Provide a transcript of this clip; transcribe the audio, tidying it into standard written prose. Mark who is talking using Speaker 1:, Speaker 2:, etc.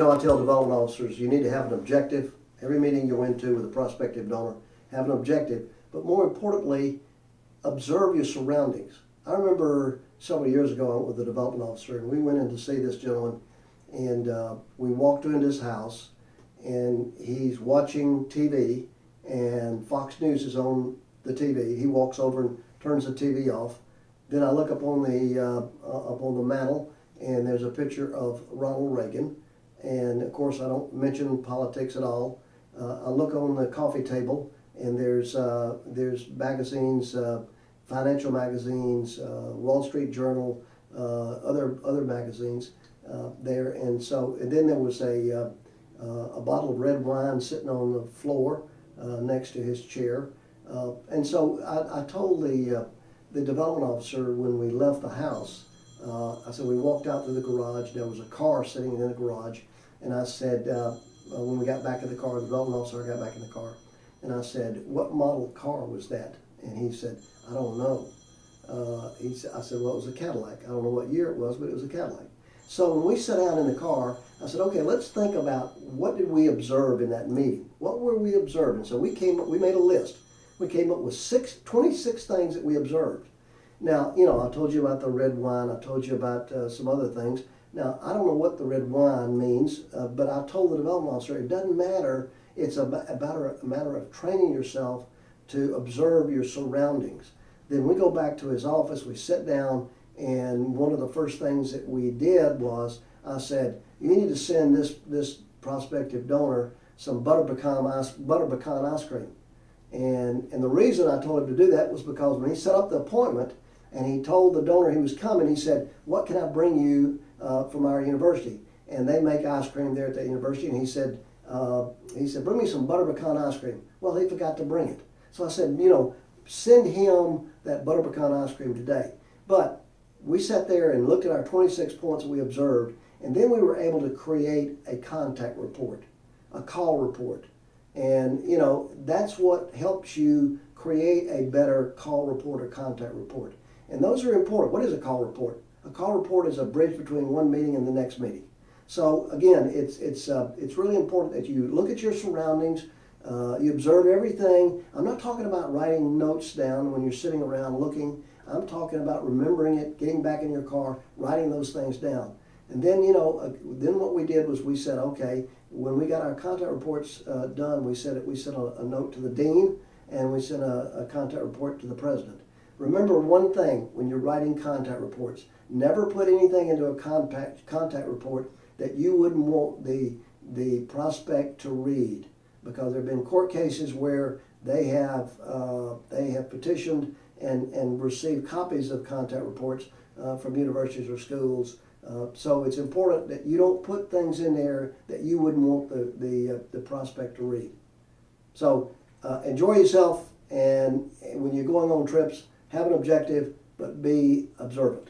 Speaker 1: I tell development officers, you need to have an objective. Every meeting you go into with a prospective donor, have an objective. But more importantly, observe your surroundings. I remember several years ago I went with a development officer, and we went in to see this gentleman, and we walked into his house, and he's watching TV, and Fox News is on the TV. He walks over and turns the TV off. Then I look up on the mantle, and there's a picture of Ronald Reagan. And of course, I don't mention politics at all. I look on the coffee table, and there's magazines, financial magazines, Wall Street Journal, other magazines there. And then there was a bottle of red wine sitting on the floor next to his chair. And so I told the development officer when we left the house, I said, we walked out to the garage, there was a car sitting in the garage, and I said, when we got back in the car, the development officer got back in the car, and I said, what model car was that? And he said, I don't know. I said, well, it was a Cadillac. I don't know what year it was, but it was a Cadillac. So when we sat down in the car, I said, okay, let's think about what did we observe in that meeting? What were we observing? So we made a list. We came up with 26 things that we observed. Now, I told you about the red wine. I told you about some other things. Now, I don't know what the red wine means, but I told the development officer it doesn't matter. It's a matter of training yourself to observe your surroundings. Then we go back to his office. We sit down, and one of the first things that we did was I said, you need to send this prospective donor some butter pecan ice cream. And the reason I told him to do that was because when he set up the appointment and he told the donor he was coming, he said, what can I bring you from our university? And they make ice cream there at the university, and he said, bring me some butter pecan ice cream. Well, he forgot to bring it. So I said, send him that butter pecan ice cream today. But we sat there and looked at our 26 points that we observed, and then we were able to create a contact report, a call report. And, that's what helps you create a better call report or contact report. And those are important. What is a call report? A call report is a bridge between one meeting and the next meeting. So again, it's really important that you look at your surroundings, you observe everything. I'm not talking about writing notes down when you're sitting around looking. I'm talking about remembering it, getting back in your car, writing those things down. And then, then what we did was we said, okay, when we got our contact reports done, we sent a note to the dean, and we sent a contact report to the president. Remember one thing when you're writing contact reports: never put anything into a contact report that you wouldn't want the prospect to read, because there have been court cases where they have petitioned and received copies of contact reports from universities or schools. So it's important that you don't put things in there that you wouldn't want the prospect to read. So enjoy yourself, and when you're going on trips, have an objective, but be observant.